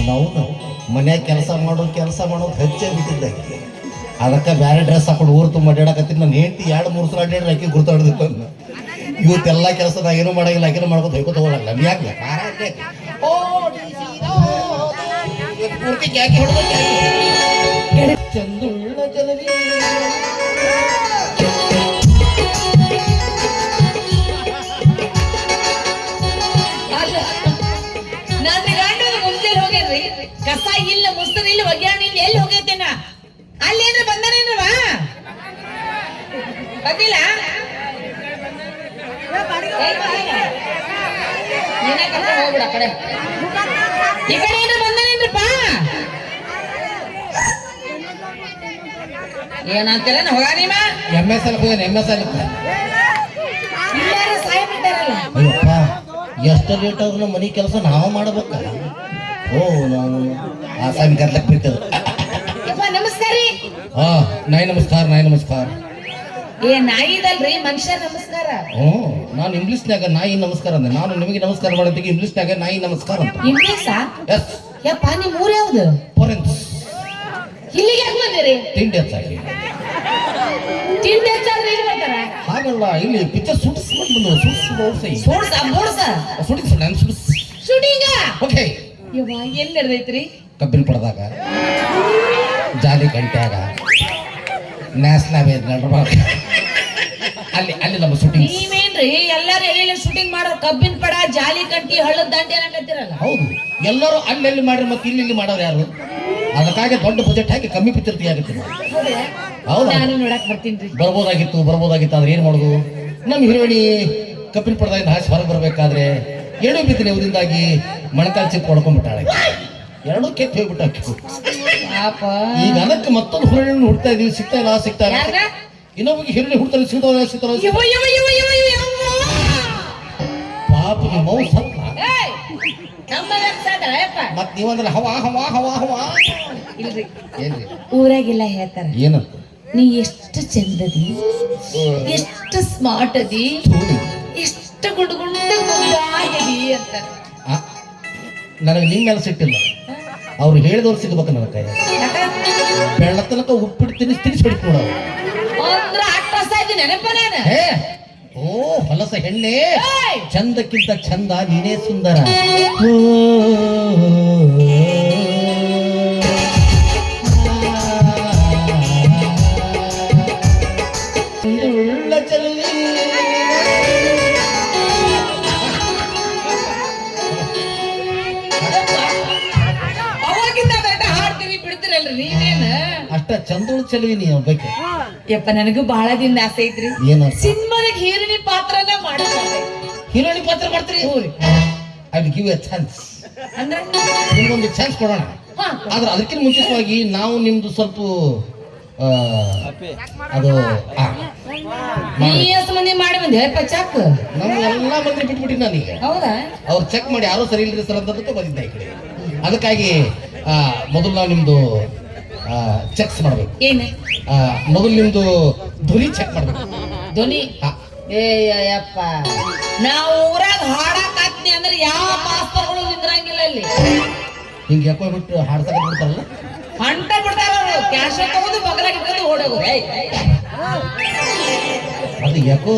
ನಾವು ಮನ್ಯಾಗ ಕೆಲಸ ಮಾಡೋದು ಹೆಚ್ಚೇ ಬಿಟ್ಟಿದ್ದೆ. ಅದಕ್ಕೆ ಬೇರೆ ಡ್ರೆಸ್ ಹಾಕೊಂಡು ಊರು ತುಂಬ ಅಡ್ಡಾಡಕತ್ತೀನಿ. ನನ್ನ ಹೆಂಡತಿ 2-3 ಸಲ ಅಡ್ಡಾಡ್ರೆ ಆಕೆ ಗುರ್ತಾಡ್ದಿತ್ತು. ಇವತ್ತೆಲ್ಲ ಕೆಲಸದಾಗ ಏನೂ ಮಾಡಂಗಿಲ್ಲ, ಆಕೆನೂ ಮಾಡ್ಕೊಂಡು ಹೋಗ್ಕೊ ತಗೊಳಲ್ಲ. ಯಾಕೆ ಚಂದುಳ್ಳ ಜನರಿ ಕಸ ಇಲ್ಲ, ಮುಸ್ತರಿ ಇಲ್ಲ, ಒಗ್ಯಾಣ ಇಲ್ಲ, ಎಲ್ಲಿ ಹೋಗೈತೇನ? ಅಲ್ಲೇನ್ರ ಬಂದಾನೇನ್ರವ? ಬಂದಿಲ್ಲ? ನೀನೇ ಕರ್ಕೊಂಡು ಹೋಗ್ಬಿಡ ಆ ಕಡೆ. ಈ ಕಡೆ ಏನ್ರ ಬಂದಾನೇನ್ರಪ್ಪ? ಏನಂತೀರ ಹೋಗ ನೀವ? MSL ಇಲ್ಲಾರ ಸಾಯ ಬಿಟ್ಟಾರಲ್ಲ. ಅಯ್ಯಪ್ಪ, ಎಷ್ಟು ಲೇಟ್ ಆದ್ರೂ ಮನೆ ಕೆಲಸ ನಾವು ಮಾಡ್ಬೇಕಲ್ಲ. ಓ ನಾವು ಆ ಸಾಮಿ ಕರ್ಲಕ್ ಬಿಟ್ಟದ. ನಮಸ್ಕಾರ ರೀ. ನಾಯಿ ನಮಸ್ಕಾರ. ಏ ನಾಯಿದಲ್ರಿ, ಮನುಷ್ಯ ನಮಸ್ಕಾರ. ನಾನು ಇಂಗ್ಲಿಷ್ನ್ಯಾಗ ನಾಯಿ ನಮಸ್ಕಾರ ಅಂದೆ. ನಾನು ನಿಮಗೆ ನಮಸ್ಕಾರ ಮಾಡೋದಕ್ಕೆ ಇಂಗ್ಲಿಷ್ನ್ಯಾಗ ನಾಯಿ ನಮಸ್ಕಾರ ಅಂತ. ಇಂಗ್ಲಿಷಾ? ಎಸ್. ಯಪ್ಪ ನಿಮ್ ಊರ್ ಯಾವ್ದು? ಫಾರೆನ್ಸ್. ಇಲ್ಲಿಗೆ ಯಾಕೆ ಬಂದಿರಿ? ತಿಂಡಿ ಹೆಚ್ಚಾಗಿ. ತಿಂಡಿ ಹೆಚ್ಚಾದ್ರೆ ಇಲ್ಲಿ ಬರ್ತಾರ? ಹಾಗಲ್ಲ, ಇಲ್ಲಿ ಪಿಕ್ಚರ್ ಸುಡಿಸ್ಕೊಂಡು ಬಂದು ಶೂಟಿಂಗ. ಓಕೆ. ಯವ್ವ ಎಲ್ಲಿ ನಡೆದೈತ್ರಿ? ಕಬ್ಬಿನ ಪಡೆದಾಗ, ಜಾಲಿ ಗಂಟ್ಯಾಗ, ನ್ಯಾಷನಲ್ ಅಲ್ಲಿ ನಮ್ಮ ಶೂಟಿಂಗ್. ನೀವೇನ್ರಿ ಎಲ್ಲಾರು ಎಲ್ಲಿ ಶೂಟಿಂಗ್ ಮಾಡೋ? ಕಬ್ಬಿನ ಪಡ, ಜಾಲಿ ಕಂಟಿ, ಹಳ್ಳದ ದಂಡೆ ಅನ್ನಕತ್ತಿರಲ್ಲ. ಹೌದು, ಎಲ್ಲರೂ ಅಲ್ಲೆಲ್ಲಿ ಮಾಡ್ರಿ, ಮತ್ತೆ ಇಲ್ಲಿ ಮಾಡೋರು ಯಾರು? ಅದಕ್ಕಾಗಿ ದೊಡ್ಡ ಬಜೆಟ್ ಹಾಕಿ ಕಮ್ಮಿ ಪಿಕ್ಚರ್ ತೆಗಿಯಾಗುತ್ತೆ. ಹೌದಾ? ನಾನು ನೋಡಕ್ ಬರ್ತೀನಿ. ಬರ್ಬೋದಾಗಿತ್ತು. ಆದ್ರೆ ಏನ್ ಮಾಡೋದು? ನಮ್ಮ ಹೀರೋಯಿನಿ ಕಬ್ಬಿನ ಪಡದಿಂದ ಹಾಸಿ ಹೊರಗೆ ಬರ್ಬೇಕಾದ್ರೆ ಎಣ್ಣೆ ಬಿದ್ದಿನ ಅವರಿಂದಾಗಿ ಮೊಣಕಾಲ್ ಚಿಪ್ ಹೊಡ್ಕೊಂಡ್ಬಿಟ್ಟಾಳೆ. ಎರಡೂ ಕೆಟ್ಟ ಹೋಗ್ಬಿಟ್ಟು. ಈಗ ಅದಕ್ಕೆ ಮತ್ತೊಂದು ಹೀರೋಯಿನ್ ಹುಡ್ತಾ ಇದೀವಿ, ಸಿಗ್ತಾ ಇಲ್ಲ. ಇನ್ನೊಬ್ಬಗೆ ಹೀರೋಯಿನ್ ಹುಡ್ತಾರೆ, ಸಿಗ್ತಾವ. ಪಾಪ ನಿಮ್ಮ ಸತ್ತ. ಮತ್ ನೀವಂದ್ರೆ ಹವಾ. ಏನ್ರಿ ಊರಾಗೆಲ್ಲ ಹೇಳ್ತಾರ, ಏನಂತ? ನೀ ಎಷ್ಟು ಚಂದದಿ, ಎಷ್ಟು ಸ್ಮಾರ್ಟ್ ಅದಿ, ಎಷ್ಟು ಗುಂಡಾಗದಿ ಅಂತ. ನನಗೆ ನಿಮ್ಮೆಲ್ಲ ಸಿಟ್ಟಿಲ್ಲ, ಅವ್ರು ಹೇಳಿದವ್ರು ಸಿಗ್ಬೇಕು. ನನ್ನ ಕೈ ಬೆಳ್ಳ ತನಕ ಉಪ್ಪಿಟ್ಟು ತಿನ್ನಿಸ್ಬಿಡ್ತು ನೋಡವ್ರು. ಅಂದ್ರ ಅಟ್ಟಸ ಇದ್ದೀನಿ ನೆನಪ ನಾನು. ಓ ಹೊಲಸ ಹೆಣ್ಣೆ, ಚಂದಕ್ಕಿಂತ ಚಂದ ನೀನೇ ಸುಂದರ. ಅಷ್ಟ ಚಂದೋಳು ಚೆಲುವಿ ನೀ ಬಗ್ಗೆ. ಯಪ್ಪ ನನಗೂ ಬಹಳ ದಿನ ಆಸೆ ಐತ್ರಿ. ಏನು? ಸಿನಿಮಾದಾಗ ಹೀರೋಯಿನಿ ಪಾತ್ರನ ಮಾಡ್ತಾರೆ. ಹೀರೋಯಿನಿ ಪಾತ್ರ ಮಾಡ್ತೀರಿ? I will give A chance. ಅಂದ್ರೆ ನಿಮ್ಗೊಂದು ಚಾನ್ಸ್ ಕೊಡೋಣ. ಆದ್ರೆ ಅದಕ್ಕಿಂತ ಮುಂಚಿತವಾಗಿ ನಾವು ನಿಮ್ದು ಸ್ವಲ್ಪ ಅದು ಎಷ್ಟು ಮಂದಿ ಮಾಡಿ ಬಂದೆ ಚೆಕ್? ನಮ್ಮ ಎಲ್ಲಾ ಮಂದಿ ಬಿಟ್ಬಿಟ್ಟಿನಿ ನಾನೀಗ. ಹೌದಾ? ಅವ್ರು ಚೆಕ್ ಮಾಡಿ ಯಾರು ಸರಿ ಇಲ್ರಿ ಸರ್ ಅಂತದಕ್ಕೆ ಬಂದಿದ್ದೆ ಈ ಕಡೆ. ಅದಕ್ಕಾಗಿ ಮೊದಲು ನಾವು ನಿಮ್ದು ಚೆಕ್ಸ್ ಮಾಡ್ಬೇಕು. ಏನ? ಮೊದಲು ನಿಮ್ದು ಧ್ವನಿ ಚೆಕ್ ಮಾಡ್ಬೇಕು. ಧ್ವನಿ? ಏಯಪ್ಪ, ನಾವು ಊರಾಗ ಹಾಡಾಕತ್ನಿ ಅಂದ್ರೆ ಯಾವ ಮಾಸ್ತರ್ಗಳು ನಿಂದ್ರಂಗಿಲ್ಲ ಅಲ್ಲಿ. ಹಿಂಗೆ ಯಾಕೋ ಬಿಟ್ಟು ಹಾಡ್ಸಕ ಬಿಡ್ತಾರಲ್ಲ, ಹೊಂಟ ಬಿಡ್ತಾರ ಅವರು. ಕ್ಯಾಶ್ ತಗೊಂಡು ಬಗಲಾಗ ಇಟ್ಕೊಂಡು ಓಡೋಗೋದು. ಅದು ಯಾಕೋ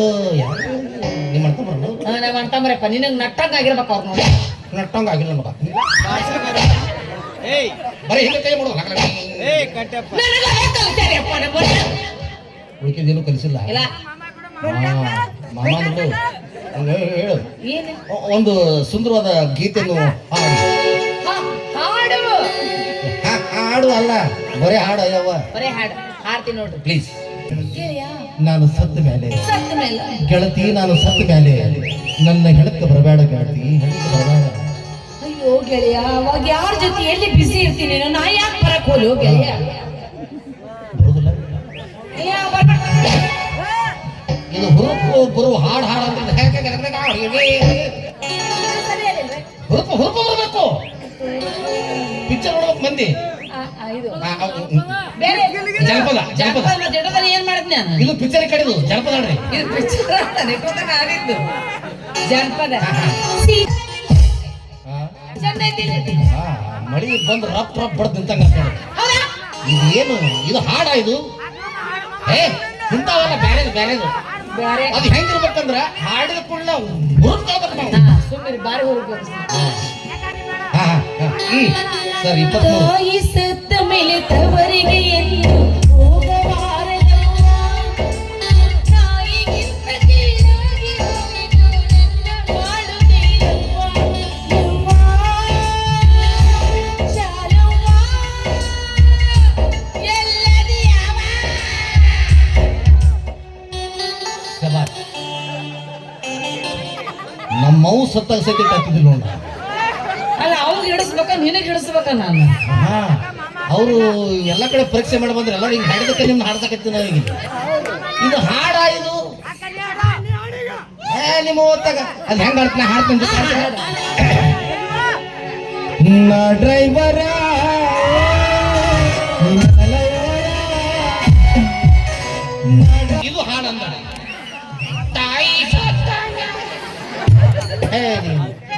ನಿಮ್ಮ ಅಣ್ಣ ಬರಲ್ಲ. ನಮ್ಮ ಅಂತಂಬ್ರಪ್ಪ ನಿನಗೆ ನಟ್ಟಂಗ ಆಗಿರ್ಬೇಕು ಅವ್ರು ನೋಡಿ. ನಟ್ಟಂಗ ಆಗಿಲ್ಲ ಮಗ, ಬರೀ ಹಿಂಗೆ ಕೈ ಮಾಡೋದು. ಉಳಿಕೆದೇನು ಕಲಿಸಿಲ್ಲ. ಮಾಮ ಹೇಳು, ಒಂದು ಸುಂದರವಾದ ಗೀತೆಯನ್ನು ಹಾಡು. ಅಲ್ಲ, ಬರೇ ಹಾಡು. ಅಯ್ಯವ್ವ, ಬರೇ ಹಾಡು ಹಾಡ್ತೀನಿ ನೋಡ್ರಿ ಪ್ಲೀಸ್. ನಾನು ಸತ್ತ ಮೇಲೆ ಗೆಳತಿ, ನಾನು ಸತ್ತ ಮೇಲೆ ನನ್ನ ಹೆಣಕ್ಕೆ ಬರಬೇಡ ಗೆಳತಿ, ಹೆಣಕ್ಕೆ ಬರಬೇಡ. ಅಯ್ಯೋ ಗೆಳೆಯ, ಅವಾಗ ಯಾರ ಜೊತೆ ಎಲ್ಲಿ ಬಿಸಿ ಇರ್ತೀನಿ ನಾ ಯಾಕೆ ಬರಕ್ ಹೋಲು ಗೆಳೆಯ? ಬರುದಿಲ್ಲ ಇದು ಹುರುಪು ಬರುವ ಹಾಡು ಅಂತ ಹುರುಪು ಬರಬೇಕು. ಪಿಕ್ಚರ್ ನೋಡ್ಬೇಕು ಮಂದಿ. ಜನಪದ ಏನ್ ಮಾಡಿದ್ನಿ ನಾನು? ಇದು ಪಿಕ್ಚರ್ ಕಡಿದು ಜನಪದ ನೋಡ್ರಿ. ಇದು ಪಿಕ್ಚರ್ ಜನಪದ ಚಂದ ಮಳಿ ಬಂದು ರಪ್ ರಪ್ ಬಡ್ದು ನಿಂತಂಗ ಹೌದಾ ಇದೇನು ಇದು ಹಾಡ ಇದು ಏ ಇಂಥವಲ್ಲ ಬ್ಯಾರೇದು ಬ್ಯಾರೇದು ಬ್ಯಾರೆ ಅದು ಹೆಂಗಿರ್ಬೇಕಂದ್ರ ಹಾಡಿದ ಕೂಡ ಹುರುಕ್ತಾವ್ರಿ ನಾವು ಸುಮ್ಮನೆ ಬಾರಿ ಹೋಗ್ಬೇಕು ಸರ್ 23 ತಾಯಿ ಸತ್ತ ಮೇಲೆ ತವರಿಗೆ ಎಂದು ಹೋಗಬಾರದವ್ವ. ತಾಯಿಗಿಂತ ಕೀಳಾಗಿ ಹೋಗಿದ್ದು ನನ್ನ ಬಾಳು ನೀನವ್ವ. ಯವ್ವ, ಶಾಲವ್ವ, ಎಲ್ಲದಿಯವ್ವ. ಶಬಾಷ್. ನಮ್ಮವು ಸತ್ತಾಗ ಸತಿ ಹಾಕಿದ್ದಿಲ್ಲ ನೋಡ ಅಲ್ಲ ಅವ್ರಿಗೆ ಹಿಡಿಸ್ಬೇಕ ನಿನಗೆ ಹಿಡಿಸ್ಬೇಕ ನಾನು ಹಾ ಅವರು ಎಲ್ಲ ಕಡೆ ಪರೀಕ್ಷೆ ಮಾಡಿ ಬಂದ್ರೆ ಎಲ್ಲ ಈಗ ಹಾಡಿದಕ್ಕೆ ನಿಮ್ನ ಹಾಡ್ಸಕತ್ತೀನಿ ನಾವು ಈಗ ಇದು ಹಾಡ ಇದು ನಿಮ್ಮ ಓದ್ತಾಗ ಅದು ಹೆಂಗ ಆಡ್ತಾನೆ ಹಾಡ್ತೀನಿ ನಾ ಡ್ರೈವರ ಇದು ಹಾಡಂದ ತಾಯಿ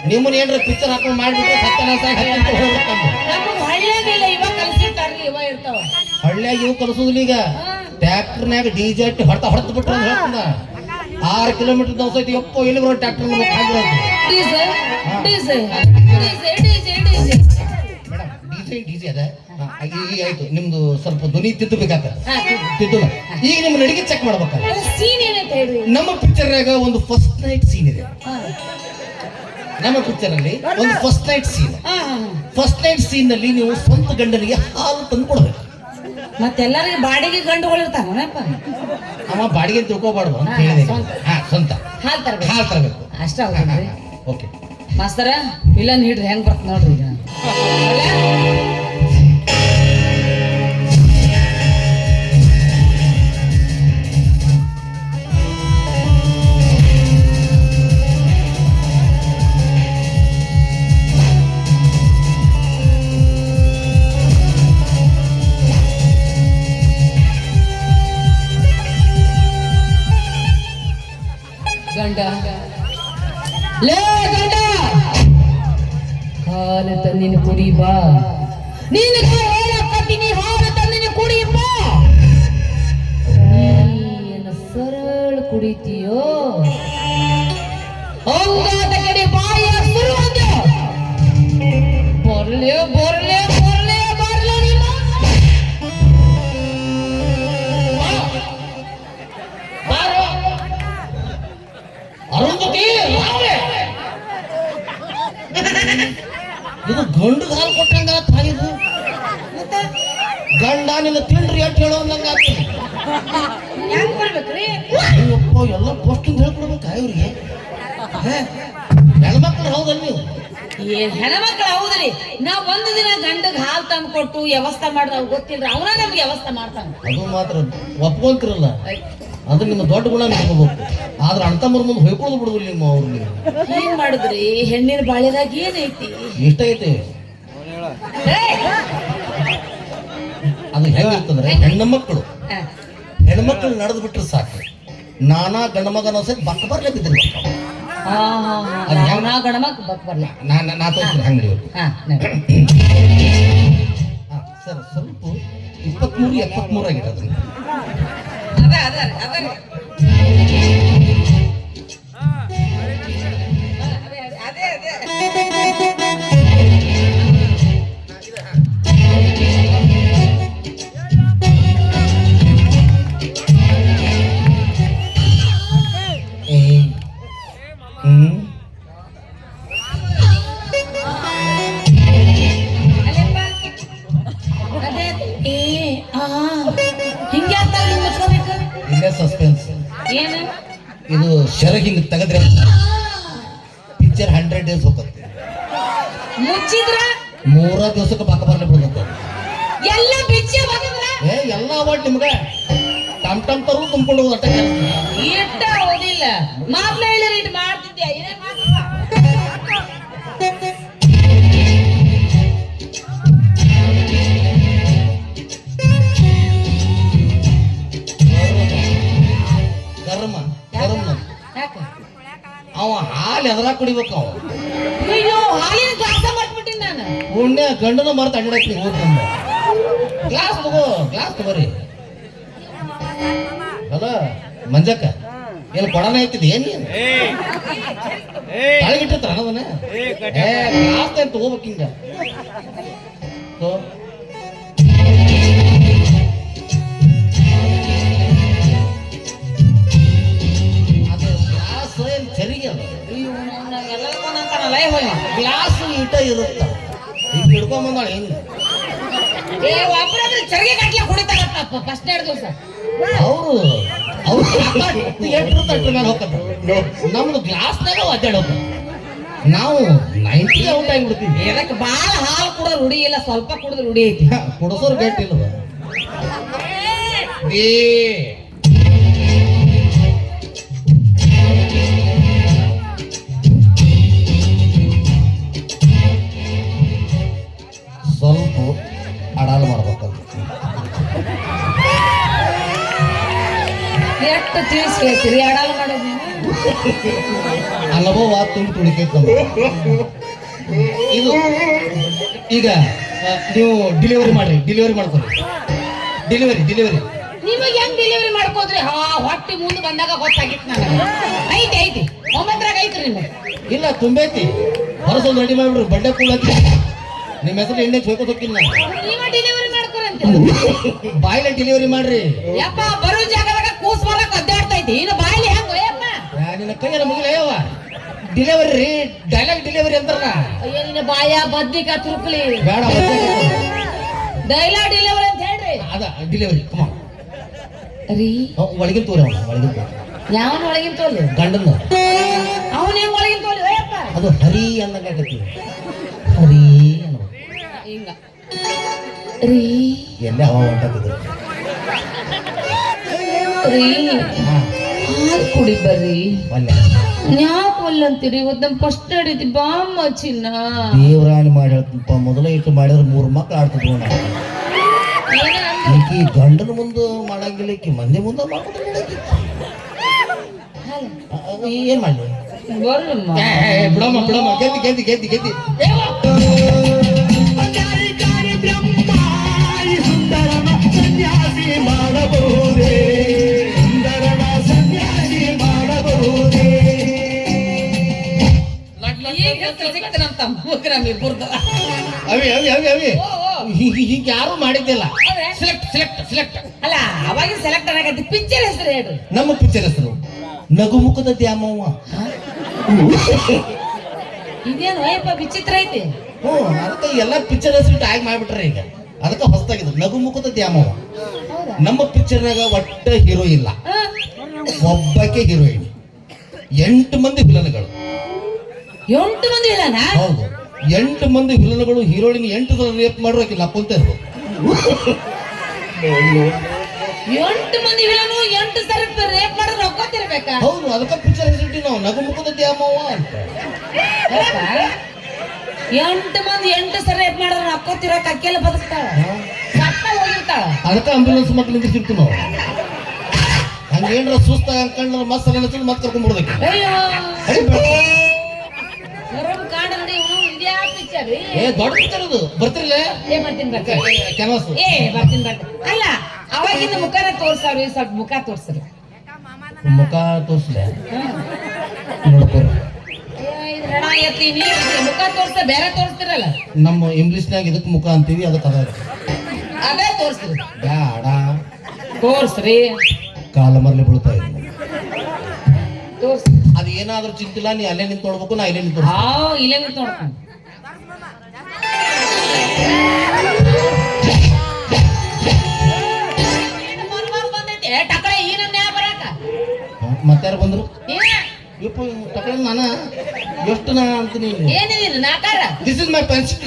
ನಿಮ್ಮನ್ನ ಏನ್ರ ಪಿಕ್ಚರ್ ಹಾಕೊಂಡು ಮಾಡ್ಬಿಟ್ರೆ ನಮ್ಗೆ ಹಳ್ಳಿಯಾಗೆಲ್ಲ ಇವಾಗ ಕಲ್ಸಿರ್ತಾರ್ಲಿ ಇವ ಇರ್ತಾವ ಹಳ್ಳಿಯಾಗ ಇವು ಕಲಿಸೋದಿಲ್ಲ ಈಗ ಟ್ರ್ಯಾಕ್ಟರ್ನಾಗ ಡಿಜೆ ಹೊಡ್ತಾ ಹೊಡೆದು ಬಿಟ್ರೆ ಹೇಳ್ಕೊಂಡ 6 ಕಿಲೋಮೀಟರ್ ದವಸ ಐತಿ ಎಪ್ಪೋ ಎಲ್ಲಿ ಬರೋ tractor diesel diesel diesel diesel madam DJ ಅದ ಈಗ ಆಯ್ತು ನಿಮ್ದು ಸ್ವಲ್ಪ ಧ್ವನಿ ತಿದ್ದಬೇಕಾಗ್ತದೆ ತಿದ್ದಲ್ಲ ಈಗ ನಿಮ್ಮ ನಡಿಗೆ ಚೆಕ್ ಮಾಡ್ಬೇಕಲ್ಲ ಸೀನ್ ಏನಂತ ಹೇಳ್ರಿ ನಮ್ಮ ಪಿಕ್ಚರ್ನಾಗ ಒಂದು ಫಸ್ಟ್ ನೈಟ್ ಸೀನ್ ಇದೆ ನಮ್ಮ ಪಿಕ್ಚರ್ ಅಲ್ಲಿ ಒಂದು ಫಸ್ಟ್ ನೈಟ್ ಸೀನ್ ನಲ್ಲಿ ನೀವು ಸ್ವಂತ ಗಂಡನಿಗೆ ಹಾಲು ತಂದು ಕೊಡ್ಬೇಕು ಮತ್ತೆಲ್ಲರಿಗೆ ಬಾಡಿಗೆ ಗಂಡುಗಳಿರ್ತಾವನಪ್ಪ ಅವ ಬಾಡಿಗೆ ತಿಳ್ಕೊಬಾರ್ದು ಅಂತ ಹೇಳಿದೆ ಸ್ವಂತ ಹಾಲು ತರಬೇಕು ಅಷ್ಟ ಹೌದ್ರಿ ಓಕೆ ಮಾಸ್ತರ ವಿಲನ್ ಹಿಡ್ರಿ ಹೆಂಗ್ ಬರ್ತ ನೋಡ್ರಿ ಈಗ ಗಂಡ ಲೇ ಗಂಡ ಹಾಲು ತಂದಿನ ಕುಡಿ ಬಾ ನಿನಗೆ ಹೇಳಕತ್ತೀನಿ ಹಾಲು ತಂದಿನ ಕುಡಿ ಬಾ ನೀನು ಸರಳ ಕುಡಿತೀಯೋ ಹಂಗಾದ ಕಡೆ ಬಾಯ ಶುರು ಅಂದ ಬರ್ಲೆ ಬರ್ಲೆ ಬರ್ಲೆ ಬರ್ಲೆ ನೀನು ಅರುಂಧತಿ ಇದು ಗಂಡು ಹಾಲು ಕೊಟ್ಟಂಗ ತಾಯಿದು ಗಂಡ ನಿನ್ನ ತಿಂಡ್ರಿ ಅಂತ ಹೇಳೋಂದಂಗ ಹೆಂಗ್ ಬರ್ಬೇಕ್ರಿ ಅಯ್ಯಪ್ಪ ಎಲ್ಲ ಪೋಸ್ಟಿಂಗ್ ಹೇಳ್ಕೊಡ್ಬೇಕ ಇವ್ರಿಗೆ ಹೆಣ್ಮಕ್ಳು ಹೌದಲ್ಲ ನೀವು ಹೆಣ್ಮಕ್ಳು ಹೌದ್ರಿ ನಾವ್ ಒಂದು ದಿನ ಗಂಡಗ್ ಹಾಲು ತಂದು ಕೊಟ್ಟು ವ್ಯವಸ್ಥೆ ಮಾಡಿದಾಗ ಗೊತ್ತಿಲ್ರಿ ಅವನ ನಮ್ಗೆ ವ್ಯವಸ್ಥೆ ಮಾಡ್ತಾನ ಅದು ಮಾತ್ರ ಒಪ್ಕೊಂತಿರಲ್ಲ ಅದು ನಿಮ್ಮ ದೊಡ್ಡ ಗುಣ ನಿಮ್ಕೋಬೇಕು ಆದ್ರೆ ಅಣ್ತಮ್ಮರ ಮುಂದೆ ಹೊಯ್ಕೊಳ್ಳೋದು ಬಿಡುದಿಲ್ಲ ನಿಮ್ಮ ಅವ್ರಿಗೆ ಏನ್ ಮಾಡಿದ್ರಿ ಹೆಣ್ಣಿನ ಬಾಳ್ಯದಾಗ ಏನೈತಿ ಇಷ್ಟ ಐತಿ ಅದು ಹೆಂಗಿರ್ತಂದ್ರೆ ಹೆಣ್ಮಕ್ಳು ನಡೆದು ಬಿಟ್ರೆ ಸಾಕು ನಾನಾ ಗಂಡಮಗನ ಸಹಿತ ಬಕ್ಕ ಬರ್ಲೇ ಬಿದ್ದಿರ್ಬೇಕು ಗಣಮಕ್ ಬಕ್ ಬರ್ಲಿ ನಾ ತೋರಿಸ್ತೀನಿ ಹಂಗೆ ಸರ್ ಸ್ವಲ್ಪ 23 ಆಗಿರೋದು ಇಲ್ಲೇ ಸಸ್ಪೆನ್ಸ್ ಇದು ಶರ ಹಿಂಗ್ ತೆಗದ್ರೆ ಪಿಕ್ಚರ್ 100 ಡೇಸ್ ಹೋಗುತ್ತೆ ಮುಚ್ಚಿದ್ರ 3 ದಿವಸಕ್ಕೆ ಬಾಕ ಬರ್ಲಿ ಬಿಡುತ್ತೆ ಎಲ್ಲ ಬಿಚ್ಚಿ ಎಲ್ಲ ಅವಾರ್ಡ್ ನಿಮ್ಗೆ ಟಮ್ ತರು ತುಂಬಿಕೊಂಡು ಹೋಗೋದ ಇಟ್ಟ ಹೋಗಿಲ್ಲ ಮಾತ್ಲ ಹೇಳಿರಿ ಇಟ್ ಮಾಡ್ತಿದ್ದೆ ಅವ ಹಾಲು ಎದ್ರ ಕುಡಿಬೇಕು ಅವ ಅಯ್ಯೋ ಹಾಲಿನ ಗ್ಲಾಸ ಮಾಡ್ಬಿಟ್ಟಿನಿ ನಾನು ಪುಣ್ಯ ಗಂಡನ ಮರ್ತ ಅಡ್ಡಾಡ್ತೀನಿ ಓದ್ತಂದ ಗ್ಲಾಸ್ ತಗೋರಿ ಅಲ್ಲ ಮಂಜಕ್ಕ ಏನು ಕೊಡನ ಐತಿದ್ ಏನ್ ತಾಳಿಗಿಟ್ಟಿರ್ತಾರ ಅದನ್ನ ಗ್ಲಾಸ್ ಅಂತ ತಗೋಬೇಕು ಹಿಂಗ ಅದು ಗ್ಲಾಸ್ ಏನ್ ಚರಿಗೆ ಅದ ಗ್ಲಾಸ್ ಈಟ ಇರುತ್ತ ಈಗ ಹಿಡ್ಕೊಂಬಂದಾಳ ಹೆಂಗ ಚರಿಗೆ ಕಟ್ಲೆ ಕುಡಿತಾರಪ್ಪ ಫಸ್ಟ್ 2 ದಿವಸ ಅವರು ಮೇಲೆ ಹೋಗ್ತಾರೆ ನಮ್ದು ಗ್ಲಾಸ್ನಾಗ ಒದ್ದಾಡೋದು ನಾವು 90 ಔಟ್ ಆಗಿಬಿಡ್ತೀವಿ ಇದಕ್ಕೆ ಬಾಳ ಹಾಲು ಕೂಡ ರೂಢಿ ಇಲ್ಲ ಸ್ವಲ್ಪ ಕುಡಿದ್ರೆ ರೂಢಿ ಐತಿ ಕುಡಿಸೋರು ಗಟ್ಟಿ ಇಲ್ವ ಸ್ವಲ್ಪ ಅಡಾಲ್ ಮಾಡ್ಬೇಕಲ್ಲ ಎಷ್ಟು ತಿಳಿಸಿ ಹೇಳ್ತೀರಿ ಅಡಾಲ್ ಮಾಡೋದು ಅನುಭವ ತುಂಬ ತುಳಿಕೈತೆ ಇದು ಈಗ ನೀವು ಡೆಲಿವರಿ ಮಾಡ್ಕೊಳ್ಳಿ ಡೆಲಿವರಿ ನಿಮಗೆ ಹೆಂಗ್ ಡೆಲಿವರಿ ಮಾಡ್ಕೋದ್ರಿ ಹೊಟ್ಟಿ ಮುಂದೆ ಬಂದಾಗ ಗೊತ್ತಾಗಿತ್ತು ನನಗೆ ಐತಿ 9 ಐತ್ರಿ ನಿಮ್ಗೆ ಇಲ್ಲ ತುಂಬೈತಿ ಹೊರಸೊಂದು ರೆಡಿ ಮಾಡ್ಬಿಡ್ರಿ ಬಡ್ಡೆ ಕೂಡತಿ ನಿಮ್ಮ ಹೆಸರು ಎಣ್ಣೆ ಹೋಗೋದಕ್ಕಿಲ್ಲ ನೀವ ಡೆಲಿವರಿ ಮಾಡ್ಕೊರಂತ ಬಾಯಿಲೆ ಡೆಲಿವರಿ ಮಾಡ್ರಿ ಯಪ್ಪ ಬರೋ ಜಾಗದಾಗ ಕೂಸ್ ಬರಕ್ ಒದ್ದಾಡ್ತೈತಿ ಇನ್ನು ಬಾಯಿಲಿ ಹೆಂಗ ಯಪ್ಪ ನಿನ್ನ ಕೈಯಲ್ಲ ಮುಗಿಲ ಯಾವ ಡೆಲಿವರಿ ಡೈಲಾಗ್ ಡೆಲಿವರಿ ಅಂತಾರ ಅಯ್ಯೋ ನಿನ್ನ ಬಾಯ ಬದ್ನಿಕ ತುರುಕ್ಲಿ ಬೇಡ ಡೈಲಾಗ್ ಡೆಲಿವರಿ ಅಂತ ಹೇಳ್ರಿ ಅದ ಡೆಲಿವರಿ ಕಮ ರೀ ಒಳಗಿನ ತೋರಿ ಒಳಗಿನ ಯಾವನ ಒಳಗಿನ ತೋಲಿ ಗಂಡನ ಅವನ ಹೆಂಗ್ ಒಳಗಿನ ತೋಲಿ ಯಪ್ಪ ಅದು ಹರಿ ಅನ್ನಕತ್ತಿ ಹರಿ ಅನ್ನೋ ಹಿಂಗ ರೀ ಎಲ್ಲ ಹವಾ ಹೊಂಟತ್ತಿದ್ರು ರೀ ಹಾಲು ಕುಡಿ ಬರ್ರಿ ಒಳ್ಳೆ ಯಾಕೆ ಒಲ್ಲಂತೀರಿ ಇವತ್ತು ನಮ್ಮ ಫಸ್ಟ್ ನಡೀತಿ ಬಾಮ್ಮ ಚಿನ್ನ ದೇವರಾಣಿ ಮಾಡಿ ಹೇಳ್ತಪ್ಪ ಮೊದಲೇ ಇಟ್ಟು ಮಾಡಿದ್ರೆ 3 ಮಕ್ಳು ಆಡ್ತಿದ್ವು ನಾವು ಈಕಿ ಗಂಡನ ಮುಂದೆ ಮಾಡಂಗಿಲ್ಲ ಈಕಿ ಮಂದಿ ಮುಂದೆ ಮಾಡೋದಿಲ್ಲ ಏನ್ ಮಾಡ್ಲಿ ಬಿಡಮ್ಮ ಗೆದ್ದಿ ಅವಿ ಹೀಗೆ ಯಾರು ಮಾಡಿದ್ದಿಲ್ಲ ಸೆಲೆಕ್ಟ್ ಅಲ್ಲ ಅವಾಗ ಸೆಲೆಕ್ಟ್ ಆಗತ್ತೆ ಪಿಕ್ಚರ್ ಹೆಸರು ಹೇಳ್ರಿ ನಮ್ಮ ಪಿಕ್ಚರ್ ಹೆಸರು ನಗುಮುಖದ ದ್ಯಾಮವ್ವ ಇದೇನು ಅಯ್ಯಪ್ಪ ವಿಚಿತ್ರ ಐತಿ ಅದಕ್ಕೆ ಎಲ್ಲ ಪಿಕ್ಚರ್ ಹೆಸರು ಟ್ಯಾಗ್ ಮಾಡ್ಬಿಟ್ರೆ ಈಗ ಅದಕ್ಕೆ ಹೊಸದಾಗಿದೆ ನಗುಮುಖದ ದ್ಯಾಮವ್ವ ನಮ್ಮ ಪಿಕ್ಚರ್ನಾಗ ಒಟ್ಟ ಹೀರೋ ಇಲ್ಲ ಒಬ್ಬಕ್ಕೆ ಹೀರೋಯಿನ್ 8 ಮಂದಿ ವಿಲನ್ಗಳು 8 ಮಂದಿ ವಿಲನ ಹೌದು 8 ಮಂದಿ ವಿಲನ್ಗಳು ಹೀರೋಯಿನ್ 8 ಸಲ ರೇಪ್ ಮಾಡಿರೋಕಿಲ್ಲ ಕುಂತ ಇರ್ಬೋದು 8 ಮಂದಿ ವಿಲನು 8 ಸಲ ರೇಪ್ ಮಾಡಿದ್ರೆ ರೊಕ್ಕೊತಿರ್ಬೇಕಾ ಹೌದು ಅದಕ್ಕೆ ಪಿಕ್ಚರ್ ಹೆಸರಿಟ್ಟಿ ನಾವು ನಗುಮುಖದ ದ್ಯಾಮವ್ವ ಅಂತ 8 ಮಂದಿ 8 ಸಲ ರೇಪ್ ಮಾಡಿದ್ರೆ ರೊಕ್ಕೊತಿರೋ ಕಕ್ಕೆಲ್ಲ ಬದುಕ್ತಾಳ ಸತ್ತ ಹೋಗಿರ್ತಾಳ ಅದಕ್ಕೆ ಆಂಬ್ಯುಲೆನ್ಸ್ ಮಕ್ಳು ನಿಂತಿರ್ತೀವಿ ನಾವು ಹಂಗೇನ್ರ ಸುಸ್ತ ಅನ್ಕೊಂಡ್ರೆ ಮಸ್ತ್ ಅನಿಸ್ತದೆ ಮತ್ತೆ ಕರ್ಕೊಂಡ್ಬಿಡ್ಬೇಕು ದೊಡ್ಡ ಪಿಕ್ಚರ್ ಅದು ಬರ್ತಿರ್ಲ ಕ್ಯಾನ್ವಾಸ್ ಅಲ್ಲ ಅವಾಗಿಂದ ಮುಖನ ತೋರ್ಸಾವ್ರಿ ಸ್ವಲ್ಪ ಮುಖ ತೋರ್ಸ್ರಿ ಮುಖ ತೋರ್ಸ್ಲೆ ನೋಡ್ಕೋರಿ ಮುಖ ತೋರ್ಸ ಬೇರೆ ತೋರಿಸ್ತಿರಲ್ಲ ನಮ್ಮ ಇಂಗ್ಲಿಷ್ನಾಗ ಇದಕ್ ಮುಖ ಅಂತೀವಿ ಅದಕ್ಕೆ ಅದೇ ತೋರಿಸ್ರಿ ಬ್ಯಾಡ ತೋರ್ಸ್ರಿ ಕಾಲ ಮರ್ಲಿ ಬೀಳ್ತಾ ಇದೆ ತೋರ್ಸ್ ಅದು ಏನಾದ್ರೂ ಚಿಂತಿಲ್ಲ ನೀ ಅಲ್ಲೇ ನಿಂತು ನೋಡ್ಬೇಕು ನಾ ಇಲ್ಲೇ ನಿಂತು ಇಲ್ಲೇ ನಿಂತು ನೋಡ್ಕೊಂಡು ಟಕಳೆ ಏನನ್ನ ಬರಾಕ ಮತ್ತಾರು ಬಂದ್ರು ಟಕಳೆ ನಾನ ಎಷ್ಟು ನಾ ಅಂತೀನಿ ಏನಿದೆ ನಾಕಾರ ದಿಸ್ ಇಸ್ ಮೈ ಪೆನ್ಸಿಲ್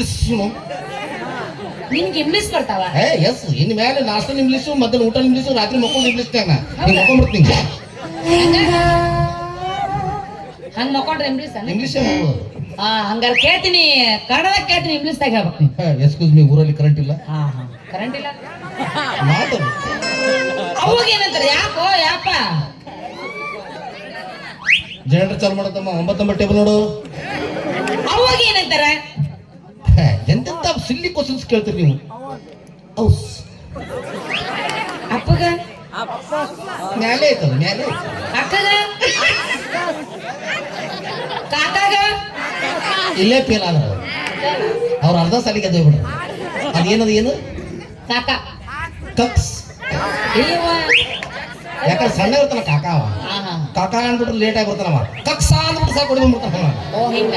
ನಿನ್ಗೆ ಇಂಗ್ಲಿಷ್ ಬರ್ತಾವ ಎಸ್ ಇನ್ ಮೇಲೆ ನಾಷ್ಟ ಇಂಗ್ಲಿಷು ಮಧ್ಯಾಹ್ನ ಊಟ ಇಂಗ್ಲಿಷು ರಾತ್ರಿ ಮಕ್ಕೊಂಡು ಇಂಗ್ಲಿಷ್ನಾಗ ನೀನು ಮಕ್ಕೊಂಡ್ಬಿಡ್ತೀನಿ ಹಂಗ ಮಕ್ಕೊಂಡ್ರೆ ಇಂಗ್ಲಿಷ್ ಇಂಗ್ಲಿಷೇ ಮಕ್ಕಳು ಹಂಗಾರ ಕೇಳ್ತೀನಿ ಕನ್ನಡದಾಗ ಕೇಳ್ತೀನಿ ಇಂಗ್ಲಿಷ್ದಾಗ ಹೇಳ್ಬೇಕು ನೀವು ಎಕ್ಸ್ಕ್ಯೂಸ್ ಮೀ ಊರಲ್ಲಿ ಕರೆಂಟ್ ಇಲ್ಲ ಕರೆಂಟ್ ಇಲ್ಲ ಮಾತಾಡು ಅವಾಗ ಏನಂತಾರೆ ಯಾಕೋ ಯಾಪ ಜನರೇಟರ್ ಚಾಲು ಮಾಡತ್ತಮ್ಮ 9 ಟೇಬಲ್ ನೋಡು ಅವಾಗ ಏನಂತಾರೆ ಎಂತೆಂತ ಸಿಲ್ಲಿ ಕ್ವಶನ್ಸ್ ಕೇಳ್ತೀರಿ ನೀವು ಔಸ್ ಅಪ್ಪಗ ಮ್ಯಾಲೆ ಐತದ ಮ್ಯಾಲೆ ಅಕ್ಕಗ ಕಾಕಾಗ ಇಲ್ಲೇ ಫೇಲ್ ಆದ್ರ ಅವ್ರು ಅರ್ಧ ಸಾಲಿಗೆ ಎದ್ದು ಬಿಡ್ರಿ ಅದೇನದು ಏನು ಕಾಕ ಕಕ್ಸ್ ಇಲ್ಲವ ಯಾಕಂದ್ರೆ ಸಣ್ಣ ಇರ್ತಾನ ಕಾಕ ಅವ ಕಾಕ ಅಂದ್ಬಿಟ್ರೆ ಲೇಟ್ ಆಗಿ ಬರ್ತಾನವ ಕಕ್ಸ ಅಂದ್ಬಿಟ್ಟು ಸಾಕು ಹೊಡ್ಕೊಂಡ್ಬಿಡ್ತಾನ ಓ ಹಿಂಗ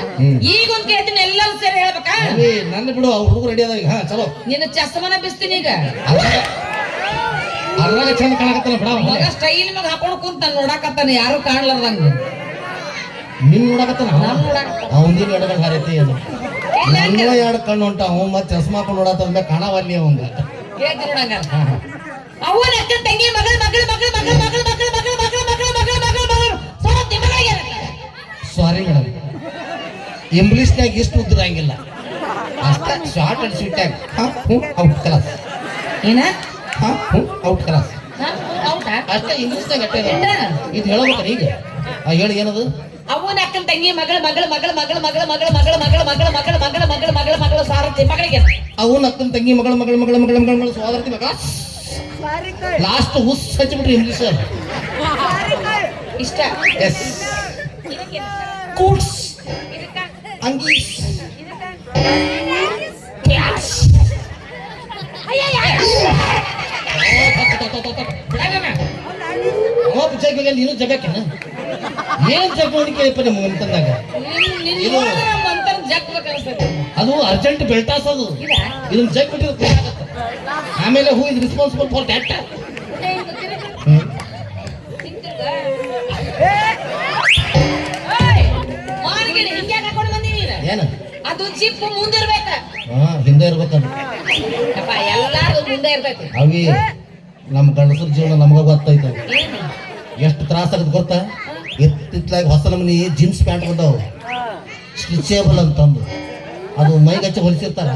ಈಗ ಒಂದ್ ಕೇಳ್ತೀನಿ ಎಲ್ಲರೂ ಸೇರಿ ಹೇಳ್ಬೇಕಾ ನನ್ನ ಬಿಡು ಅವ್ರ ಹುಡುಗರು ರೆಡಿ ಅದ ಈಗ ಹಾ ಚಲೋ ನಿನ್ನ ಚಸ್ಮನ ಬಿಸ್ತೀನಿ ಈಗ ಅದ್ರಾಗ ಚಂದ ಕಾಣಕತ್ತಲ್ಲ ಬಿಡ ಮಗ ಸ್ಟೈಲ್ ಮಗ ಹಾಕೊಂಡು ಕುಂತ ನೋಡಾಕತ್ತಾನ ಯಾರು ಕಾಣ್ಲಾರ್ದಂಗ ನಿನ್ ನೋಡಕತ್ತಾನ ನಾನ್ ನೋಡಾಕತ್ತಾನ. ಅವಂದಿನ ಎಡಗಲ್ ಹಾರೈತಿ ಅದು ನನ್ನ ಎರಡು ಕಣ್ಣು ಹೊಂಟ ಅವ್ ಮತ್ತೆ ಚಸ್ಮಾ ಹಾಕೊಂಡು ನೋಡತ್ತಂದ್ರೆ ಕಾಣವಲ್ಲಿ ಅವಂಗ ಹೇಳ್ತೀನಿ ನೋಡಂಗ ಅವನ ಅಕ್ಕ ತಂಗಿ ಮಗಳ ಮಗಳ ಮಗಳ ಮಗಳ ಮಗಳ ಮಗಳ ಮಗಳ ಮಗಳ ಮಗಳ ಮಗಳ ಮಗಳ ಮಗಳು ಸೋತಿ ಮಗಳಿಗೆ ಸಾರಿ ಮೇಡಮ್ ಇಂಗ್ಲೀಷ್ನಾಗ ಇಷ್ಟು ಉದ್ರಂಗಿಲ್ಲ ಅಷ್ಟ ಶಾರ್ಟ್ ಅಂಡ್ ಸ್ವೀಟ್ ಆಗಿ ಔಟ್ ಕ್ಲಾಸ್ ಏನ ಔಟ್ ಕ್ಲಾಸ್ ಔಟಾ ಅಷ್ಟೇ ಇಂಗ್ಲೀಷ್ನಾಗ ಅಟ್ಟೆ ಇದು ಹೇಳ್ಬೇಕಾರ ಈಗ ಹೇಳಿ ಏನದು ಅವನ ಅಕ್ಕನ ತಂಗಿ ಮಗಳ ಮಗಳ ಮಗಳ ಮಗಳ ಮಗಳ ಮಗಳ ಮಗಳ ಮಗಳ ಮಗಳ ಮಗಳ ಮಗಳ ಮಗಳ ಮಗಳ ಮಗಳ ಸಾರಥಿ ಮಗಳಿಗೆ ಅವನ ಅಕ್ಕನ ತಂಗಿ ಮಗಳ ಮಗಳ ಮಗಳ ಮಗಳ ಮಗಳ ಮಗಳ ಸೋದರತಿ ಮಗ ಲಾಸ್ಟ್ ಹುಸ್ ಹಚ್ಚಿಬಿಟ್ರಿ ಇಂಗ್ಲೀಷ್ ಇಷ್ಟ ಎಸ್ ಕೂಡ್ಸ್ ಅಂಗೀಸ್ ಜಗ್ಗ ನೀನು ಜಗಕ್ಕೇನ ಏನ್ ಜಗ್ ನೋಡಿ ಕೇಳಿಪ್ಪ ನಿಮ್ಮ ಅಂತಂದಾಗ ಅದು ಅರ್ಜೆಂಟ್ ಬೆಲ್ಟಾಸ್ ಅದು ಇದನ್ನ ಜಗ್ ಬಿಟ್ಟಿದ್ರೆ ಆಮೇಲೆ who is responsible for that ಏನ ಅದು ಜಿಪ್ ಮುಂದಿರ್ಬೇಕ ಹಿಂದೆ ಇರ್ಬೇಕದು ಎಲ್ಲಾರು ಮುಂದೆ ಇರ್ಬೇಕು ಅವಿ ನಮ್ಮ ಗಂಡಸರ ಜೀವನ ನಮಗ ಗೊತ್ತೈತೆ ಎಷ್ಟು ತ್ರಾಸ ಆಗತ್ತೆ ಗೊತ್ತಾ ಇತ್ತಿತ್ಲಾಗ ಹೊಸ ನಮನಿ ಜೀನ್ಸ್ ಪ್ಯಾಂಟ್ ಬಂದವು ಸ್ಟ್ರಿಚೇಬಲ್ ಅಂತಂದು ಅದು ಮೈಗಚ್ಚಿ ಹೊಲಿಸಿರ್ತಾರ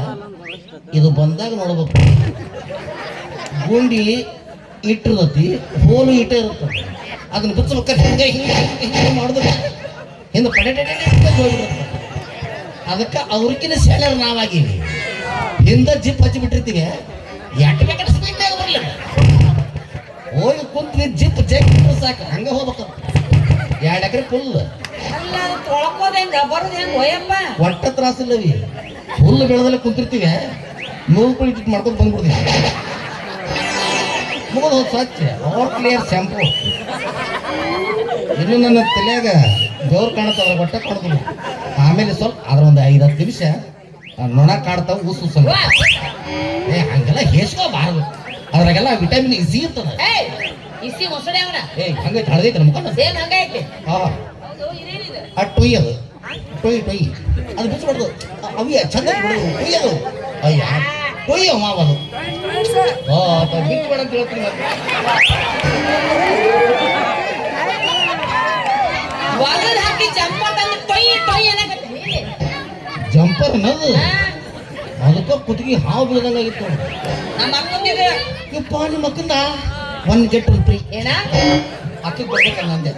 ಇದು ಬಂದಾಗ ನೋಡ್ಬೇಕು ಗುಂಡಿ ಇಟ್ಟಿರ್ತತಿ ಹೋಲು ಇಟ್ಟೇ ಇರ್ತದೆ ಅದನ್ನ ಬಿಚ್ಚಬೇಕಾದ್ರೆ ಹಿಂಗೆ ಹಿಂಗೆ ಹಿಂಗೆ ಮಾಡಿದ್ರೆ ಹಿಂದೆ ಪಡೆ ಹೋಗ್ಬಿಡುತ್ತೆ ಅದಕ್ಕೆ ಅವ್ರಿಗಿನ ಸೆಳೆರ್ ನಾವಾಗಿವಿ ಹಿಂದೆ ಜಿಪ್ ಹಚ್ಚಿ ಬಿಟ್ಟಿರ್ತೀವಿ ಎಟ್ಟು ಬೇಕಾದ್ರೆ ಸ್ಪೀಡ್ನಾಗ ಬರಲಿಲ್ಲ ಹೋಗಿ ಕುಂತ್ರಿ ಜಿಪ್ ಜಗ್ ಸಾಕು ಹಂಗೆ ಹೋಗ್ಬೇಕು 2 ಎಕರೆ ಫುಲ್ ತೊಳ್ಕೋದ್ ಹೆಂಗ ಬರೋದ್ ಹೆಂಗ ಹೋಯಪ್ಪ ಒಟ್ಟ ತ್ರಾಸಿಲ್ಲವಿ ಫುಲ್ ಬೆಳೆದಲ್ಲೇ ಕುಂತಿರ್ತೀವಿ ನೋವು ಇಟ್ಟು ಮಾಡ್ಕೊಂಡು ಬಂದ್ಬಿಡ್ತೀವಿ ಮುಗಿದು ಸ್ವಚ್ಛ ಆಲ್ ಕ್ಲಿಯರ್ ಶಾಂಪು ಇನ್ನು ನನ್ನ ತಲೆಯಾಗ ದೇವ್ರು ಕಾಣುತ್ತಲ್ಲ ಹೊಟ್ಟೆ ಕಾಣ್ತೀನಿ ಆಮೇಲೆ ಸ್ವಲ್ಪ ಅದ್ರ ಒಂದು 5-10 ನಿಮಿಷ ನೊಣ ಕಾಡ್ತಾವ ಉಸು ಏ ಹಂಗೆಲ್ಲ ಹೇಸ್ಕೋಬಾರ್ದು ಅದ್ರಾಗೆಲ್ಲ ವಿಟಮಿನ್ ಇಸಿ ಇರ್ತದ ಇಸಿ ಮೊಸಳೆ ಅವನ ಏ ಹಂಗೆ ಹಳದೈತೆ ನಮ್ಮ ಮುಖ ಸೇಮ್ ಹಂಗೈತಿ ಹಾ ಆ ಟೊಯ್ ಅದು ಟೊಯ್ ಅದು ಬಿಚ್ಚಿಬಿಡ್ದು ಅವಿ ಚಂದ ಬಿಡೋದು ಟೊಯ್ ಅದು ಅಯ್ಯ ಟೊಯ್ ಮಾವದು ಬಿಚ್ಚಿಬೇಡ ಅಂತ ಹೇಳ್ತೀನಿ ಒಗದ್ ಹಾಕಿ ಜಂಪರ್ ತಂದು ಟೊಯ್ ಟೊಯ್ ಅನ್ನಕತ್ತಿ ಜಂಪರ್ ಅನ್ನೋದು ಅದಕ್ಕೆ ಕುತ್ತಿಗೆ ಹಾವು ಬೀಳ್ದಂಗಾಗಿತ್ತು ನಮ್ಮ ಅಕ್ಕಂದಿದೆ ಯಪ್ಪ ನಿಮ್ಮ ಅಕ್ಕಂದ ಒಂದು ಗೆಟ್ ಒಂದು ಫ್ರೀ ಏನ ಅಕ್ಕಗೆ ಬರ್ಬೇಕಲ್ಲ ಅಂದೆ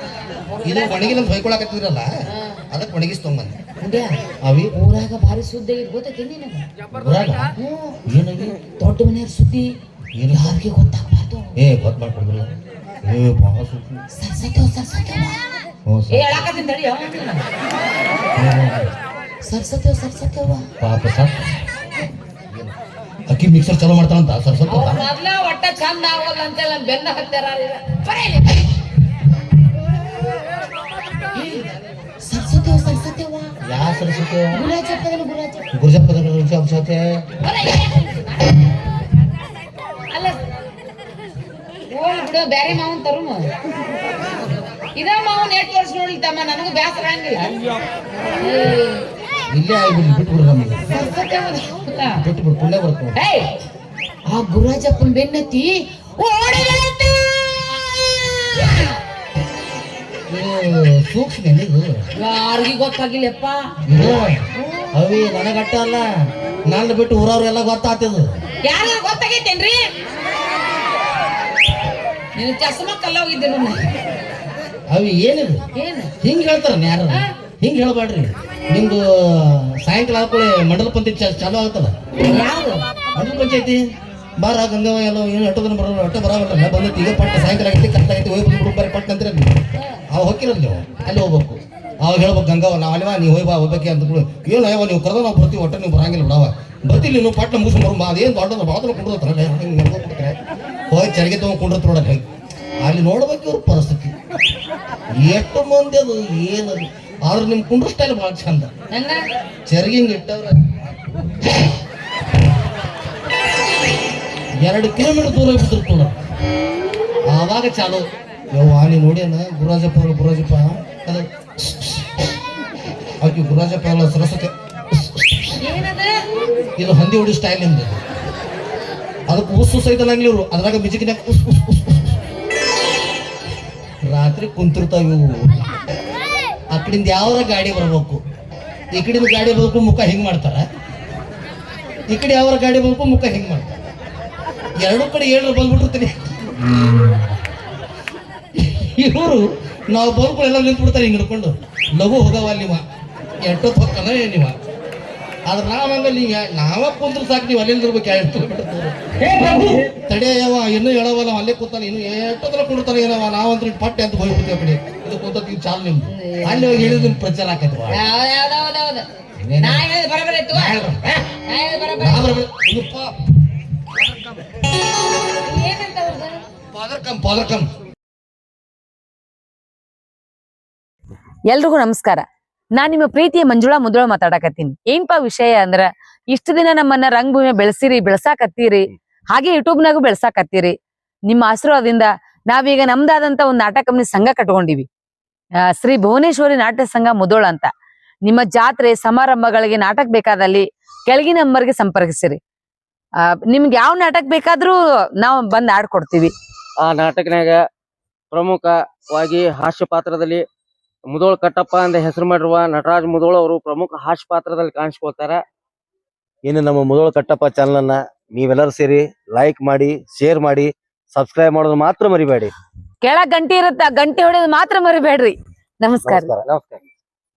ಇದು ಒಣಗಿನ ಹೊಯ್ಕೊಳಕತ್ತಿದ್ರಲ್ಲ ಅದಕ್ಕೆ ಒಣಗಿಸ್ ತೊಗೊಂಬಂದೆ ಮುಂದೆ ಅವಿ ಊರಾಗ ಭಾರಿ ಸುದ್ದಿ ಗೊತ್ತೈತಿ ನಿನಗೆ ಊರಾಗ ಏನಾಗಿ ದೊಡ್ಡ ಮನೆಯವ್ರ ಸುದ್ದಿ ಏನು ಯಾರಿಗೆ ಗೊತ್ತಾಗಬಾರ್ದು ಏ ಗೊತ್ತು ಮಾಡ್ಕೊಡ್ಬಿಲ್ಲ ಏ ಭಾಳ ಸುದ್ದಿ ಸರ್ಸತ್ಯವ ಏ ಹೇಳಕತ್ತೀನಿ ತಡಿ ಸರ್ಸತ್ಯವ ಪಾಪ ಸತ್ ಅಕ್ಕಿ ಮಿಕ್ಸರ್ ಚಲೋ ಮಾಡ್ತಾಳಂತ ಸರ್ಸತ್ತ ಮೊದ್ಲ ಒಟ್ಟ ಚಂದ ಆಗೋಲ್ಲ ಅಂತೇಳಿ ನಮ್ ಬೆನ್ನ ಹತ್ತಾರ ಸರ್ಸತ್ಯವ ಯಾ ಸರಸ್ವತಿ ಗುರಾಜಪ್ಪನ ಗುರುಜಪ್ಪದ ಅಲ್ಲ ಹೋಗಿ ಬಿಡು ಬ್ಯಾರೆ ಮಾವನ್ ತರುಮ ಇದ ಮಾವನ್ 8 ವರ್ಷ ನೋಡ್ಲಿ ತಮ್ಮ ನನಗೂ ಬ್ಯಾಸರ ಹಂಗಿಲ್ಲ ಇಲ್ಲೇ ಆಗ್ಬಿಡ್ಲಿ ಬಿಟ್ಬಿಡ್ರಿ ನಮಗೆ ಬಿಟ್ಬಿಡು ಪುಣ್ಯ ಬರ್ತೀವಿ ಆ ಗುರಾಜಪ್ಪನ ಬೆನ್ನತ್ತಿ ಸೂಕ್ಷ್ಮ ಇದು ಯಾರಿಗೂ ಗೊತ್ತಾಗಿಲ್ಲಪ್ಪ ಇದು ಅವಿ ನನಗಟ್ಟ ಅಲ್ಲ ನನ್ನ ಬಿಟ್ಟು ಊರವ್ರೆಲ್ಲ ಗೊತ್ತಾಗ್ತದ ಯಾರಿಗೂ ಗೊತ್ತಾಗೈತೇನ್ರಿ ನೀನು ಚಸ್ಮಾ ಕಲ್ಲ ಹೋಗಿದ್ದೆ ಅವಿ ಏನಿದು ಏನು ಹಿಂಗ್ ಹೇಳ್ತಾರ ಯಾರು ಹಿಂಗೆ ಹೇಳ್ಬೇಡ್ರಿ. ನಿಮ್ದು ಸಾಯಂಕಾಲ ಹಾಕೊಳ್ಳಿ ಮಂಡಲ ಪಂಚಾಯತಿ ಚಾಲು ಆಗ್ತದ. ಯಾವ್ದು ಮಂಡಲ ಪಂಚಾಯತಿ ಬಾರ ಗಂಗವ ಎಲ್ಲ ಏನು ಎಟ್ಟೋದನ್ನ ಬರೋಲ್ಲ ಎಟ್ಟೋ ಬರೋಲ್ಲ ಬಂದೈತಿ ಈಗ ಪಟ್ಟ ಸಾಯಂಕಾಲ ಆಗೈತಿ ಕರೆಕ್ಟಾಗೈತಿ ಹೋಗಿ ಬಂದು ಬರೀ ಪಟ್ಟ ಅಂತೀರ ನೀವು. ಅವಾಗ ಹೋಗಿರಲ್ಲ ನೀವು ಅಲ್ಲಿ ಹೋಗ್ಬೇಕು. ಅವಾಗ ಹೇಳ್ಬೇಕು ಗಂಗವ ನಾವು ಅಲ್ವಾ ನೀವು ಹೋಗಿ ಬಾ ಹೋಗ್ಬೇಕೆ ಅಂತಗಳು ಏನು ಯಾವ ನೀವು ಕರೆದ ನಾವು ಬರ್ತೀವಿ ಒಟ್ಟು ನೀವು ಬರಂಗಿಲ್ಲ ಬಿಡವ ಬರ್ತಿಲ್ಲ ನೀವು ಪಟ್ಟ ಮುಗಿಸ್ಕೊಂಡು ಬರೋ ಅದೇನು ದೊಡ್ಡದ ಭಾಳ ಕುಂಡಿರ್ತಾರಲ್ಲ ಹಿಂಗೆ ನಡ್ಕೊಂಡ್ಬಿಡ್ತಾರೆ ಹೋಗಿ ಚರಿಗೆ ತೊಗೊಂಡು ಕುಂಡಿರ್ತ ನೋಡಕ್ಕೆ ಅಲ್ಲಿ ನೋಡ್ಬೇಕು ಇವ್ರ ಪರಿಸ್ಥಿತಿ ಎಷ್ಟು ಮಂದಿ ಅದು ಏನದು ಆದ್ರೆ ನಿಮ್ಮ ಕುಂಡ್ರ ಸ್ಟೈಲ್ ಭಾಳ ಚಂದ. ಹೆಂಗ ಚರಿಗೆ ಹಿಂಗೆ ಇಟ್ಟವ್ರ 2 ಕಿಲೋಮೀಟರ್ ದೂರ ಬಿದ್ದಿರ್ತು ನೋಡ ಆವಾಗ ಚಾಲು ಯವ್ವ ನೀ ನೋಡ್ಯಾನ ಗುರಾಜಪ್ಪ ಅದು ಆಕೆ ಗುರಾಜಪ್ಪ ಅಲ್ಲ ಸರಸ್ವತಿ ಏನದ ಇದು ಹಂದಿ ಹೊಡಿ ಸ್ಟೈಲ್ ನಿಂದ ಅದಕ್ಕೆ ಉಸ್ಸು ಸಹಿತನಾಗ್ಲಿ ಇವರು ಅದ್ರಾಗ ಬಿಜಿಕಿನಾಗ ಉಸ್ ಉಸ್ ಉಸ್ ಉಸ್ ರಾತ್ರಿ ಕುಂತಿರ್ತಾವ ಇವು. ಆ ಕಡೆಯಿಂದ ಯಾವ್ರ ಗಾಡಿ ಬರ್ಬೇಕು ಈ ಕಡೆಯಿಂದ ಗಾಡಿ ಬರ್ಬೇಕು ಮುಖ ಹಿಂಗ್ ಮಾಡ್ತಾರ ಈ ಕಡೆ ಯಾವ್ರ ಗಾಡಿ ಬರ್ಬೇಕು ಮುಖ ಹಿಂಗ್ ಮಾಡ್ತಾರ ಎರಡು ಕಡೆ ಏಳ್ರು ಬಂದ್ಬಿಟ್ಟಿರ್ತೀನಿ ಇವರು ನಾವು ಬಂದ್ಕೊಳ್ಳೆಲ್ಲ ನಿಂತ್ಬಿಡ್ತಾರೆ ಹಿಂಗೆ ಹಿಡ್ಕೊಂಡು ಲಘು ಹೋಗವ ನೀವ ಎಷ್ಟೊತ್ತು ಹೊಕ್ಕನ ನೀವ ಆದ್ರೆ ನಾವ್ ಹಂಗಲ್ಲಿ ನಾವ ಕುಂತ್ರ ಸಾಕು ನೀವು ಅಲ್ಲಿಂದ ಇರ್ಬೇಕು 2 ಕಿಲೋಮೀಟರ್ ದೂರ ತಡೆಯವ ಇನ್ನೂ ಹೇಳವಲ್ಲ ಅಲ್ಲೇ ಕೂತಾನೆ ಇನ್ನು ಎಷ್ಟೊತ್ತರ ಕುಡ್ತಾನೆ ಏನವ ನಾವಂದ್ರೆ ಪಟ್ಟೆ ಅಂತ ಹೋಗ್ಬಿಡ್ತೀವಿ ಆ ಕಡೆ ಇದು ಕೂತೀವಿ ಚಾಲು ನಿಮ್ದು ಅಲ್ಲಿ ಹೋಗಿ ಹೇಳಿದ್ ಪ್ರಚಾರ ಆಕೈತಿ ಯಾವ್ದಾವ್ದಾವ್ದು ನಾ ಹೇಳಿದ್ ಬರಬರ ಇತ್ತು ನಾ ಹೇಳಿದ್ ಬರಬರ ಏನಂತ ಅವ್ರದ್ದು ಪಾದರ್ಕಂ ಎಲ್ರಿಗೂ ನಮಸ್ಕಾರ. ನಾನ್ ನಿಮ್ಮ ಪ್ರೀತಿಯ ಮಂಜುಳಾ ಮುದುಳ ಮಾತಾಡಕತ್ತೀನಿ. ಏನಪ್ಪಾ ವಿಷಯ ಅಂದ್ರ ಇಷ್ಟು ದಿನ ನಮ್ಮನ್ನ ರಂಗಭೂಮಿ ಬೆಳೆಸಿರಿ ಬೆಳ್ಸಾಕತ್ತೀರಿ ಹಾಗೆ ಯೂಟ್ಯೂಬ್ನಾಗೂ ಬೆಳ್ಸಾಕತ್ತೀರಿ. ನಿಮ್ಮ ಆಶೀರ್ವಾದದಿಂದ ನಾವೀಗ ನಮ್ದಾದಂತ ಒಂದು ನಾಟಕ ಕಂಪನಿ ಸಂಘ ಕಟ್ಕೊಂಡಿವಿ. ಶ್ರೀ ಭುವನೇಶ್ವರಿ ನಾಟ್ಯ ಸಂಘ ಮುದೋಳ ಅಂತ. ನಿಮ್ಮ ಜಾತ್ರೆ ಸಮಾರಂಭಗಳಿಗೆ ನಾಟಕ ಬೇಕಾದಲ್ಲಿ ಕೆಳಗಿನ ನಂಬರ್ಗೆ ಸಂಪರ್ಕಿಸಿರಿ. ನಿಮ್ಗೆ ಯಾವ ನಾಟಕ ಬೇಕಾದ್ರೂ ನಾವು ಬಂದ್ ಆಡ್ಕೊಡ್ತೀವಿ. ಆ ನಾಟಕನಾಗ ಪ್ರಮುಖವಾಗಿ ಹಾಸ್ಯ ಪಾತ್ರದಲ್ಲಿ ಮುದೋಳ ಕಟ್ಟಪ್ಪ ಅಂತ ಹೆಸರು ಮಾಡಿರುವ ನಟರಾಜ್ ಮುದೋಳ ಅವರು ಪ್ರಮುಖ ಹಾಸ್ಯ ಪಾತ್ರದಲ್ಲಿ ಕಾಣಿಸ್ಕೊಳ್ತಾರ. ಇನ್ನು ನಮ್ಮ ಮುದೋಳ ಕಟ್ಟಪ್ಪ ಚಾನಲ್ ಅನ್ನ ನೀವೆಲ್ಲರೂ ಸೇರಿ ಲೈಕ್ ಮಾಡಿ ಶೇರ್ ಮಾಡಿ ಸಬ್ಸ್ಕ್ರೈಬ್ ಮಾಡೋದು ಮಾತ್ರ ಮರಿಬೇಡಿ. ಕೆಳಗ್ ಗಂಟೆ ಇರುತ್ತೆ, ಆ ಗಂಟೆ ಹೊಡೆಯೋದು ಮಾತ್ರ ಮರಿಬೇಡ್ರಿ. ನಮಸ್ಕಾರ. ನಮಸ್ಕಾರ.